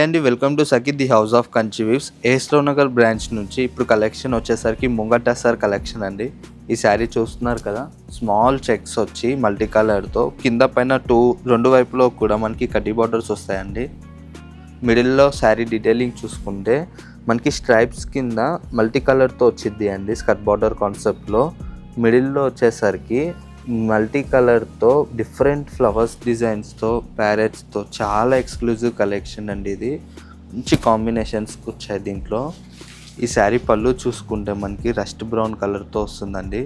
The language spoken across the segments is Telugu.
అండి welcome to Sakit the house of Kanchi weaves. ఏస్లో నగర్ బ్రాంచ్ నుంచి ఇప్పుడు కలెక్షన్ వచ్చేసరికి ముంగట సార్ కలెక్షన్ అండి. ఈ శారీ చూస్తున్నారు కదా, స్మాల్ చెక్స్ వచ్చి మల్టీ కలర్తో కింద పైన రెండు వైపులో కూడా మనకి కడ్డీ బార్డర్స్ వస్తాయండి. మిడిల్లో శారీ డీటెయిలింగ్ చూసుకుంటే మనకి స్ట్రైప్స్ కింద మల్టీ కలర్తో వచ్చింది అండి. స్కర్ట్ బార్డర్ కాన్సెప్ట్లో మిడిల్లో వచ్చేసరికి మల్టీ కలర్తో డిఫరెంట్ ఫ్లవర్స్ డిజైన్స్తో ప్యారెట్స్తో చాలా ఎక్స్క్లూజివ్ కలెక్షన్ అండి. ఇది మంచి కాంబినేషన్స్ వచ్చాయి దీంట్లో. ఈ శారీ పళ్ళు చూసుకుంటే మనకి రస్ట్ బ్రౌన్ కలర్తో వస్తుందండి.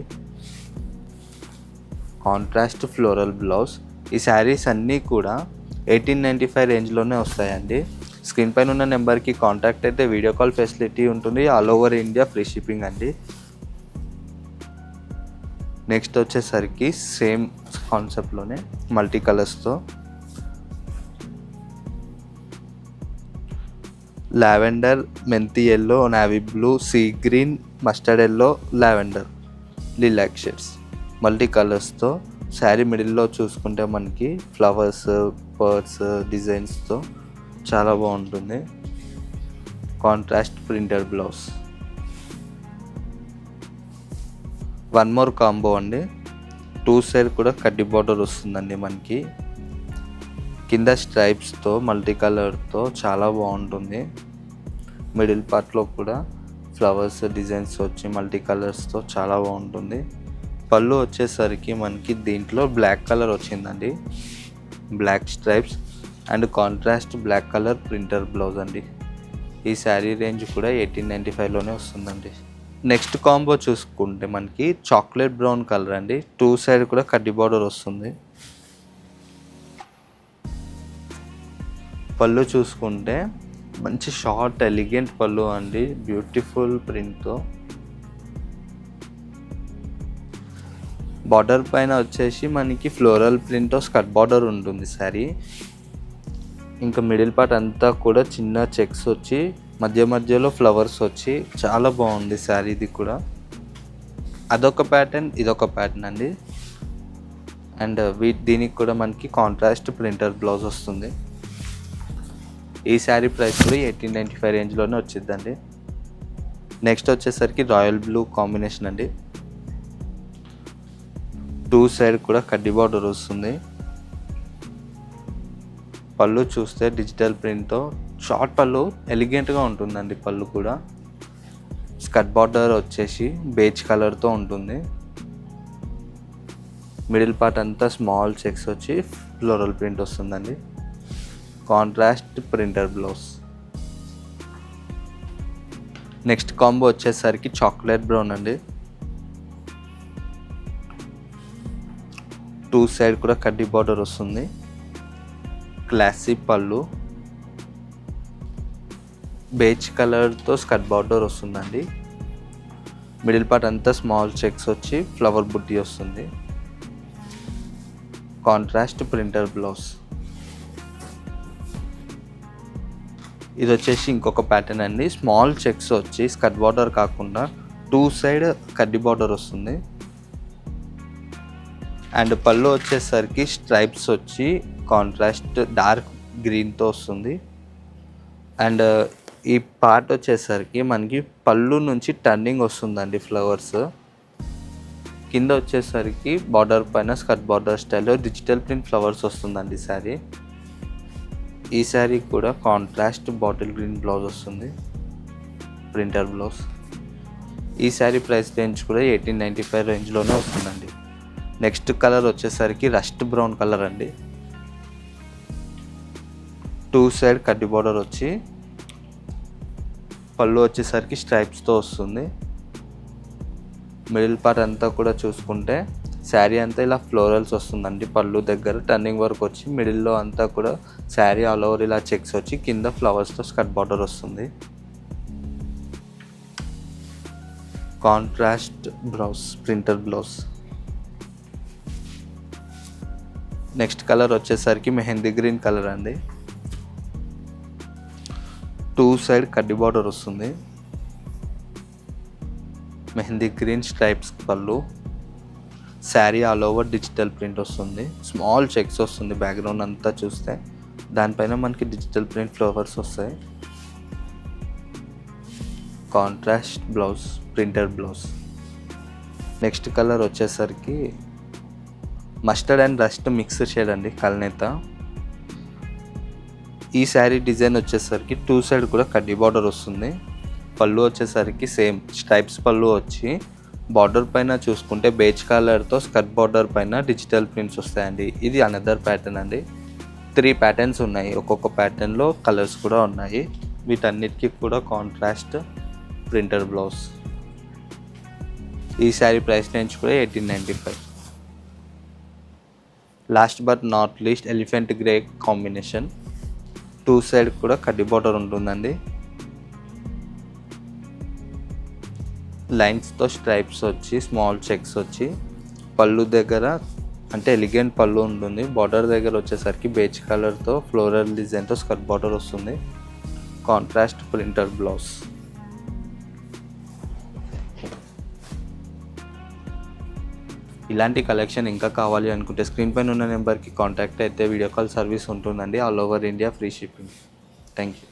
Contrast floral blouse. ఈ శారీస్ అన్నీ కూడా 1895 రేంజ్లోనే వస్తాయండి. స్క్రీన్ పైన ఉన్న నెంబర్కి కాంటాక్ట్ అయితే వీడియో కాల్ ఫెసిలిటీ ఉంటుంది. All over India free shipping అండి. నెక్స్ట్ వచ్చేసరికి సేమ్ కాన్సెప్ట్లోనే మల్టీ కలర్స్తో లావెండర్, మెంతి yellow, navy blue, sea green, mustard yellow, lavender, lilac shades multi కలర్స్తో శారీ మిడిల్లో చూసుకుంటే మనకి ఫ్లవర్స్, పర్ల్స్ డిజైన్స్తో చాలా బాగుంటుంది. Contrast printed blouse. One more combo అండి. టూ సైడ్ కూడా కడ్డీ బార్డర్ వస్తుందండి మనకి. కింద స్ట్రైప్స్తో మల్టీ కలర్తో చాలా బాగుంటుంది. మిడిల్ పార్ట్లో కూడా ఫ్లవర్స్ డిజైన్స్ వచ్చి మల్టీ కలర్స్తో చాలా బాగుంటుంది. పళ్ళు వచ్చేసరికి మనకి దీంట్లో బ్లాక్ కలర్ వచ్చిందండి. Black stripes and contrast black colour printed blouse అండి. ఈ శారీ రేంజ్ కూడా 1895లోనే వస్తుందండి. నెక్స్ట్ కాంబో చూసుకుంటే మనకి చాక్లెట్ బ్రౌన్ కలర్ అండి. టూ సైడ్ కూడా కడ్డీ బార్డర్ వస్తుంది. పళ్ళు చూసుకుంటే మంచి షార్ట్ ఎలిగెంట్ పళ్ళు అండి, బ్యూటిఫుల్ ప్రింట్తో. బార్డర్ పైన వచ్చేసి మనకి ఫ్లోరల్ ప్రింట్తో స్కర్ట్ బార్డర్ ఉంటుంది శారీ. ఇంకా మిడిల్ పార్ట్ అంతా కూడా చిన్న చెక్స్ వచ్చి మధ్య మధ్యలో ఫ్లవర్స్ వచ్చి చాలా బాగుంది శారీ. ఇది కూడా అదొక ప్యాటర్న్, ఇదొక ప్యాటర్న్ అండి. అండ్ దీనికి కూడా మనకి కాంట్రాస్ట్ ప్రింటర్ బ్లౌజ్ వస్తుంది. ఈ శారీ ప్రైస్ కూడా 1895 రేంజ్లోనే వచ్చిందండి. నెక్స్ట్ వచ్చేసరికి రాయల్ బ్లూ కాంబినేషన్ అండి. టూ సైడ్ కూడా కడ్డీ బార్డర్ వస్తుంది. పళ్ళు చూస్తే డిజిటల్ ప్రింట్తో షార్ట్ పళ్ళు ఎలిగెంట్గా ఉంటుందండి. పళ్ళు కూడా స్కర్ట్ బార్డర్ వచ్చేసి బేజ్ కలర్తో ఉంటుంది. మిడిల్ పార్ట్ అంతా స్మాల్ చెక్స్ వచ్చి ఫ్లోరల్ ప్రింట్ వస్తుందండి. Contrast printer blouse. Next combo వచ్చేసరికి చాక్లెట్ బ్రౌన్ అండి. టూ సైడ్ కూడా కడ్డీ బార్డర్ వస్తుంది. క్లాసీ పళ్ళు, బేజ్ కలర్తో స్కర్ట్ బార్డర్ వస్తుందండి. మిడిల్ పార్ట్ అంతా స్మాల్ చెక్స్ వచ్చి ఫ్లవర్ బుట్టి వస్తుంది. Contrast printer blouse. ఇది వచ్చేసి ఇంకొక ప్యాటర్న్ అండి. స్మాల్ చెక్స్ వచ్చి స్కర్ట్ బార్డర్ కాకుండా టూ సైడ్ కడ్డీ బార్డర్ వస్తుంది. అండ్ పళ్ళు వచ్చేసరికి స్ట్రైప్స్ వచ్చి కాంట్రాస్ట్ డార్క్ గ్రీన్తో వస్తుంది. అండ్ ఈ పార్ట్ వచ్చేసరికి మనకి పళ్ళు నుంచి టర్నింగ్ వస్తుందండి ఫ్లవర్స్. కింద వచ్చేసరికి బార్డర్ పైన స్కర్ట్ బార్డర్ స్టైల్లో డిజిటల్ ప్రింట్ ఫ్లవర్స్ వస్తుందండి శారీ. ఈ శారీ కూడా కాంట్రాస్ట్ బాటిల్ గ్రీన్ బ్లౌజ్ వస్తుంది, ప్రింటర్ బ్లౌజ్. ఈ శారీ ప్రైస్ రేంజ్ కూడా 1895 రేంజ్లోనే వస్తుందండి. నెక్స్ట్ కలర్ వచ్చేసరికి రస్ట్ బ్రౌన్ కలర్ అండి. టూ సైడ్ కడ్డీ బార్డర్ వచ్చి పళ్ళు వచ్చేసరికి స్ట్రైప్స్తో వస్తుంది. మిడిల్ పార్ట్ అంతా కూడా చూసుకుంటే శారీ అంతా ఇలా ఫ్లోరల్స్ వస్తుందండి. పళ్ళు దగ్గర టర్నింగ్ వర్క్ వచ్చి మిడిల్లో అంతా కూడా శారీ ఆల్ ఓవర్ ఇలా చెక్స్ వచ్చి కింద ఫ్లవర్స్తో స్కర్ట్ బార్డర్ వస్తుంది. Contrast blouse, printer blouse. Next colour వచ్చేసరికి మెహందీ గ్రీన్ కలర్ అండి. టూ సైడ్ కడ్డీ బార్డర్ వస్తుంది. మెహందీ గ్రీన్ స్ట్రైప్స్ పళ్ళు. Sari all over digital print వస్తుంది. స్మాల్ చెక్స్ వస్తుంది. బ్యాక్గ్రౌండ్ అంతా చూస్తే దానిపైన మనకి డిజిటల్ ప్రింట్ ఫ్లవర్స్ వస్తాయి. Contrast blouse, printed blouse. Next colour వచ్చేసరికి mustard and rust mix shade అండి, కల్నేత. ఈ శారీ డిజైన్ వచ్చేసరికి 2 సైడ్ కూడా కడ్డీ బార్డర్ వస్తుంది. పళ్ళు వచ్చేసరికి సేమ్ స్ట్రైప్స్ పళ్ళు వచ్చి బార్డర్ పైన చూసుకుంటే బేజ్ కలర్తో స్కర్ట్ బార్డర్ పైన డిజిటల్ ప్రింట్స్ వస్తాయండి. ఇది అనదర్ ప్యాటర్న్ అండి. 3 ప్యాటర్న్స్ ఉన్నాయి, ఒక్కొక్క ప్యాటర్న్లో కలర్స్ కూడా ఉన్నాయి. వీటన్నిటికీ కూడా కాంట్రాస్ట్ ప్రింటర్ బ్లౌజ్. ఈ శారీ ప్రైస్ రేంజ్ కూడా 1895. Last but not least elephant grey combination. 2 side కూడా కడ్డీ బార్డర్ ఉంటుందండి. లైన్స్తో స్ట్రైప్స్ వచ్చి స్మాల్ చెక్స్ వచ్చి పళ్ళు దగ్గర అంటే ఎలిగెంట్ పళ్ళు ఉంటుంది. బార్డర్ దగ్గర వచ్చేసరికి బేజ్ కలర్తో ఫ్లోరల్ డిజైన్తో స్కర్ట్ బార్డర్ వస్తుంది. Contrast printer blouse. ఇలాంటి కలెక్షన్ ఇంకా కావాలి అనుకుంటే స్క్రీన్ పైన ఉన్న నెంబర్కి కాంటాక్ట్ అయితే వీడియో కాల్ సర్వీస్ ఉంటుందండి. All over India free shipping. Thank you.